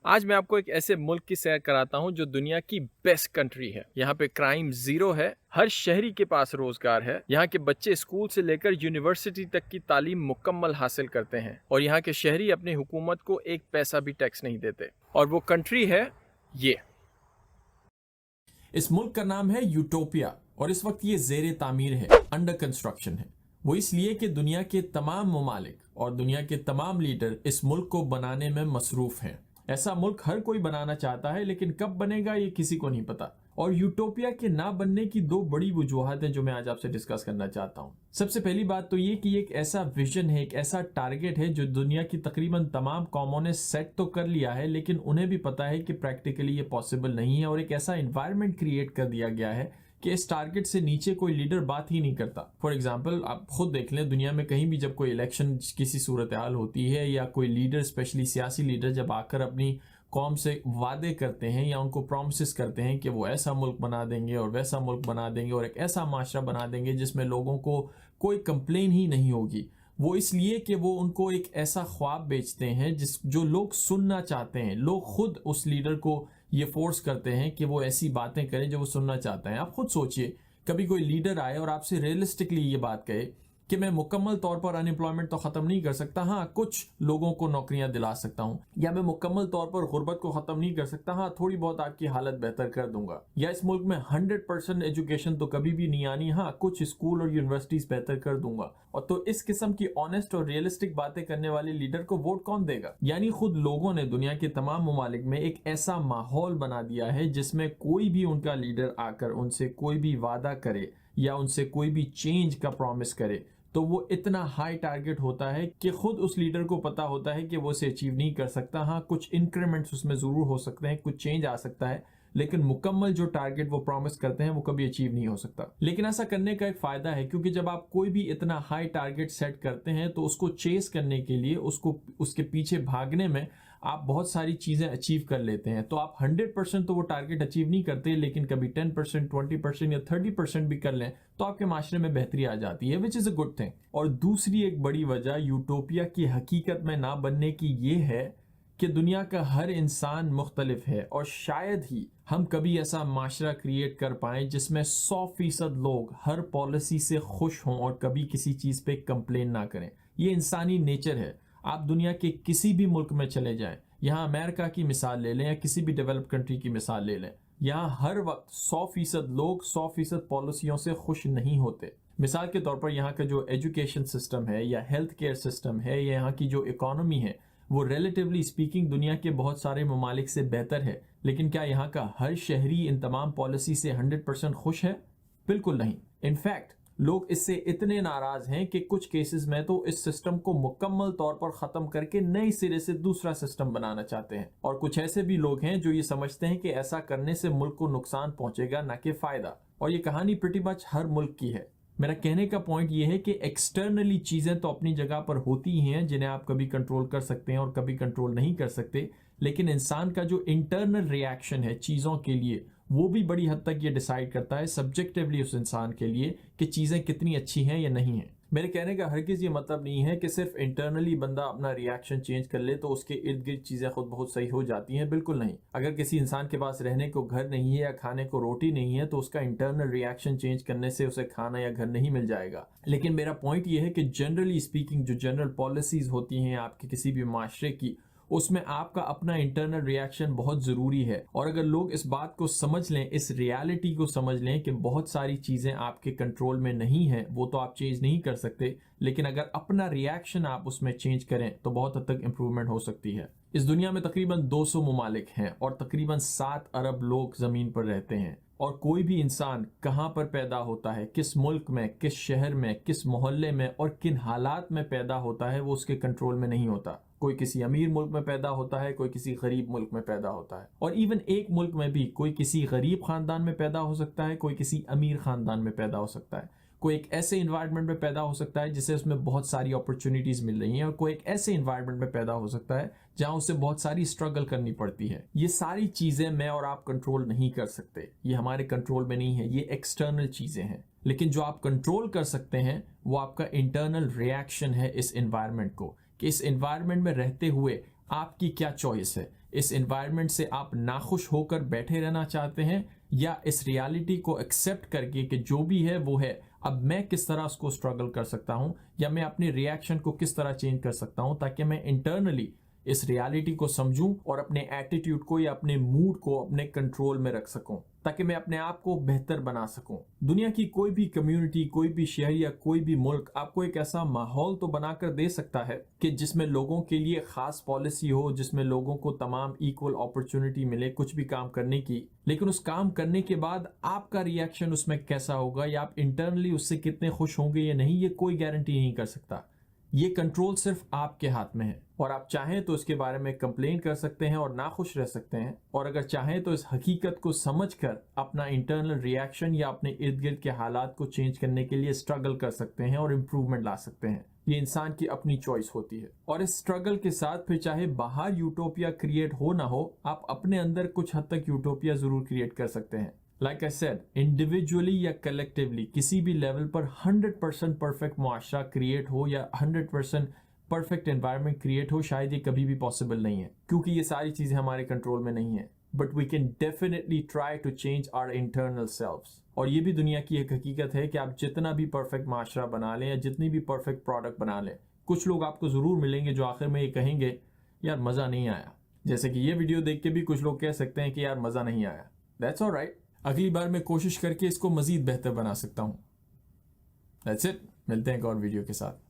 आज मैं आपको एक ऐसे मुल्क की सैर कराता हूँ जो दुनिया की बेस्ट कंट्री है। यहाँ पे क्राइम जीरो है, हर शहरी के पास रोजगार है, यहाँ के बच्चे स्कूल से लेकर यूनिवर्सिटी तक की तालीम मुकम्मल हासिल करते हैं और यहाँ के शहरी अपनी हुकूमत को एक पैसा भी टैक्स नहीं देते। और वो कंट्री है ये। इस मुल्क का नाम है यूटोपिया और इस वक्त ये जेर तामीर है, अंडर कंस्ट्रक्शन है। वो इसलिए कि दुनिया के तमाम ममालिक और दुनिया के तमाम लीडर इस मुल्क को बनाने में मसरूफ हैं। ऐसा मुल्क हर कोई बनाना चाहता है, लेकिन कब बनेगा ये किसी को नहीं पता। और यूटोपिया के ना बनने की दो बड़ी वजूहत हैं जो मैं आज आपसे डिस्कस करना चाहता हूँ। सबसे पहली बात तो ये कि एक ऐसा विजन है, एक ऐसा टारगेट है जो दुनिया की तकरीबन तमाम कौमों ने सेट तो कर लिया है, लेकिन उन्हें भी पता है कि प्रैक्टिकली ये पॉसिबल नहीं है। और एक ऐसा इन्वायरमेंट क्रिएट कर दिया गया है कि इस टारगेट से नीचे कोई लीडर बात ही नहीं करता। फॉर एग्जाम्पल, आप खुद देख लें, दुनिया में कहीं भी जब कोई इलेक्शन किसी सूरत हाल होती है या कोई लीडर, स्पेशली सियासी लीडर, जब आकर अपनी कौम से वादे करते हैं या उनको प्रॉमिसेस करते हैं कि वो ऐसा मुल्क बना देंगे और वैसा मुल्क बना देंगे और एक ऐसा माशरा बना देंगे जिसमें लोगों को कोई कंप्लेन ही नहीं होगी, वो इसलिए कि वो उनको एक ऐसा ख्वाब बेचते हैं जो लोग सुनना चाहते हैं। लोग खुद उस लीडर को ये फोर्स करते हैं कि वो ऐसी बातें करें जो वो सुनना चाहते हैं। आप खुद सोचिए, कभी कोई लीडर आए और आपसे रियलिस्टिकली ये बात कहे कि मैं मुकम्मल तौर पर अनएम्प्लॉयमेंट तो खत्म नहीं कर सकता, हाँ कुछ लोगों को नौकरियां दिला सकता हूं, या मैं मुकम्मल तौर पर गुर्बत को खत्म नहीं कर सकता, हाँ थोड़ी बहुत आपकी हालत बेहतर कर दूंगा, या इस मुल्क में 100% एजुकेशन तो कभी भी नहीं आनी, हाँ कुछ स्कूल और यूनिवर्सिटीज बेहतर कर दूंगा। और तो इस किस्म की ऑनेस्ट और रियलिस्टिक बातें करने वाले लीडर को वोट कौन देगा? यानी खुद लोगों ने दुनिया के तमाम ममालिक में एक ऐसा माहौल बना दिया है जिसमें कोई भी उनका लीडर आकर उनसे कोई भी वादा करे या उनसे कोई भी चेंज का प्रॉमिस करे तो वो इतना हाई टारगेट होता है कि खुद उस लीडर को पता होता है कि वो उसे अचीव नहीं कर सकता। हाँ कुछ इंक्रीमेंट्स उसमें जरूर हो सकते हैं, कुछ चेंज आ सकता है, लेकिन मुकम्मल जो टारगेट वो प्रॉमिस करते हैं वो कभी अचीव नहीं हो सकता। लेकिन ऐसा करने का एक फायदा है, क्योंकि जब आप कोई भी इतना हाई टारगेट सेट करते हैं तो उसको चेस करने के लिए, उसको उसके पीछे भागने में आप बहुत सारी चीजें अचीव कर लेते हैं। तो आप 100% तो वो टारगेट अचीव नहीं करते, लेकिन कभी 10%, 20% या 30% भी कर लें तो आपके माशरे में बेहतरी आ जाती है, which is a good thing. और दूसरी एक बड़ी वजह यूटोपिया की हकीकत में ना बनने की ये है कि दुनिया का हर इंसान मुख्तलिफ है और शायद ही हम कभी ऐसा माशरा क्रिएट कर पाएं जिसमें 100% लोग हर पॉलिसी से खुश हों और कभी किसी चीज पे कंप्लेन ना करें। ये इंसानी नेचर है। आप दुनिया के किसी भी मुल्क में चले जाएं, यहाँ अमेरिका की मिसाल ले लें या किसी भी डेवलप कंट्री की मिसाल ले लें, यहाँ हर वक्त 100% लोग 100% पॉलिसियों से खुश नहीं होते। मिसाल के तौर पर यहाँ का जो एजुकेशन सिस्टम है या हेल्थ केयर सिस्टम है या यहाँ की जो इकोनॉमी है वो रिलेटिवली स्पीकिंग दुनिया के बहुत सारे ममालिक से बेहतर है, लेकिन क्या यहाँ का हर शहरी इन तमाम पॉलिसी से 100% खुश है? बिल्कुल नहीं। इनफैक्ट लोग इससे इतने नाराज हैं कि कुछ केसेस में तो इस सिस्टम को मुकम्मल तौर पर खत्म करके नए सिरे से दूसरा सिस्टम बनाना चाहते हैं। और कुछ ऐसे भी लोग हैं जो ये समझते हैं कि ऐसा करने से मुल्क को नुकसान पहुंचेगा, ना कि फायदा। और ये कहानी प्रीटी मच हर मुल्क की है। मेरा कहने का पॉइंट ये है कि एक्सटर्नली चीजें तो अपनी जगह पर होती ही हैं जिन्हें आप कभी कंट्रोल कर सकते हैं और कभी कंट्रोल नहीं कर सकते, लेकिन इंसान का जो इंटरनल रिएक्शन है चीजों के लिए वो भी बड़ी हद तक ये डिसाइड करता है सब्जेक्टिवली उस इंसान के लिए कि चीजें कितनी अच्छी हैं या नहीं हैं। मेरे कहने का हरगिज ये मतलब नहीं है कि सिर्फ इंटरनली बंदा अपना रिएक्शन चेंज कर ले तो उसके इर्द गिर्द चीजें खुद बहुत सही हो जाती हैं। बिल्कुल नहीं। अगर किसी इंसान के पास रहने को घर नहीं है या खाने को रोटी नहीं है तो उसका इंटरनल रिएक्शन चेंज करने से उसे खाना या घर नहीं मिल जाएगा। लेकिन मेरा पॉइंट ये है कि जनरली स्पीकिंग जो जनरल पॉलिसीज होती हैं आपके किसी भी माशरे की, उसमें आपका अपना इंटरनल रिएक्शन बहुत ज़रूरी है। और अगर लोग इस बात को समझ लें, इस रियलिटी को समझ लें कि बहुत सारी चीज़ें आपके कंट्रोल में नहीं हैं, वो तो आप चेंज नहीं कर सकते, लेकिन अगर अपना रिएक्शन आप उसमें चेंज करें तो बहुत हद तक इंप्रूवमेंट हो सकती है। इस दुनिया में तकरीबन 200 ममालिक हैं और तकरीबन 7 अरब लोग ज़मीन पर रहते हैं। और कोई भी इंसान कहाँ पर पैदा होता है, किस मुल्क में, किस शहर में, किस मोहल्ले में और किन हालात में पैदा होता है, वो उसके कंट्रोल में नहीं होता। कोई किसी अमीर मुल्क में पैदा होता है, कोई किसी गरीब मुल्क में पैदा होता है। और इवन एक मुल्क में भी कोई किसी गरीब खानदान में पैदा हो सकता है, कोई किसी अमीर खानदान में पैदा हो सकता है। कोई एक ऐसे इन्वायरमेंट में पैदा हो सकता है जिसे उसमें बहुत सारी अपॉर्चुनिटीज मिल रही हैं, और कोई एक ऐसे इन्वायरमेंट में पैदा हो सकता है जहां उसे बहुत सारी स्ट्रगल करनी पड़ती है। ये सारी चीजें मैं और आप कंट्रोल नहीं कर सकते, ये हमारे कंट्रोल में नहीं है, ये एक्सटर्नल चीजें हैं। लेकिन जो आप कंट्रोल कर सकते हैं वो आपका इंटरनल रिएक्शन है इस एनवायरनमेंट को, कि इस एनवायरनमेंट में रहते हुए आपकी क्या चॉइस है। इस एनवायरनमेंट से आप नाखुश होकर बैठे रहना चाहते हैं, या इस रियलिटी को एक्सेप्ट करके कि जो भी है वो है, अब मैं किस तरह उसको स्ट्रगल कर सकता हूं, या मैं अपने रिएक्शन को किस तरह चेंज कर सकता हूं ताकि मैं इंटरनली इस रियलिटी को समझूं और अपने एटीट्यूड को या अपने मूड को अपने कंट्रोल में रख सकूं, ताकि मैं अपने आप को बेहतर बना सकूं। दुनिया की कोई भी कम्युनिटी, कोई भी शहर या कोई भी मुल्क आपको एक ऐसा माहौल तो बनाकर दे सकता है कि जिसमें लोगों के लिए खास पॉलिसी हो, जिसमें लोगों को तमाम इक्वल अपॉर्चुनिटी मिले कुछ भी काम करने की, लेकिन उस काम करने के बाद आपका रिएक्शन उसमें कैसा होगा या आप इंटरनली उससे कितने खुश होंगे या नहीं, ये कोई गारंटी नहीं कर सकता। ये कंट्रोल सिर्फ आपके हाथ में है, और आप चाहें तो इसके बारे में कंप्लेन कर सकते हैं और नाखुश रह सकते हैं, और अगर चाहें तो इस हकीकत को समझकर अपना इंटरनल रिएक्शन या अपने इर्द गिर्द के हालात को चेंज करने के लिए स्ट्रगल कर सकते हैं और इम्प्रूवमेंट ला सकते हैं। ये इंसान की अपनी चॉइस होती है, और इस स्ट्रगल के साथ फिर चाहे बाहर यूटोपिया क्रिएट हो ना हो, आप अपने अंदर कुछ हद तक यूटोपिया जरूर क्रिएट कर सकते हैं। लाइक आई सेड, इंडिविजुअली या कलेक्टिवली किसी भी लेवल पर 100% परफेक्ट मुआशरा क्रिएट हो या 100% परफेक्ट एनवायरनमेंट क्रिएट हो, शायद ये कभी भी पॉसिबल नहीं है, क्योंकि ये सारी चीजें हमारे कंट्रोल में नहीं है। But we can definitely try to change our internal selves. और ये भी दुनिया की एक हकीकत है कि आप जितना भी परफेक्ट माशरा बना लें या जितनी भी परफेक्ट प्रोडक्ट बना लें, कुछ लोग आपको जरूर मिलेंगे जो आखिर में ये कहेंगे यार मजा नहीं आया। जैसे कि ये वीडियो देख के भी कुछ लोग कह सकते हैं कि यार मजा नहीं आया। दैट्स ऑलराइट, अगली बार मैं कोशिश करके इसको मजीद बेहतर बना सकता हूँ। दैट्स इट, मिलते हैं एक और वीडियो के साथ।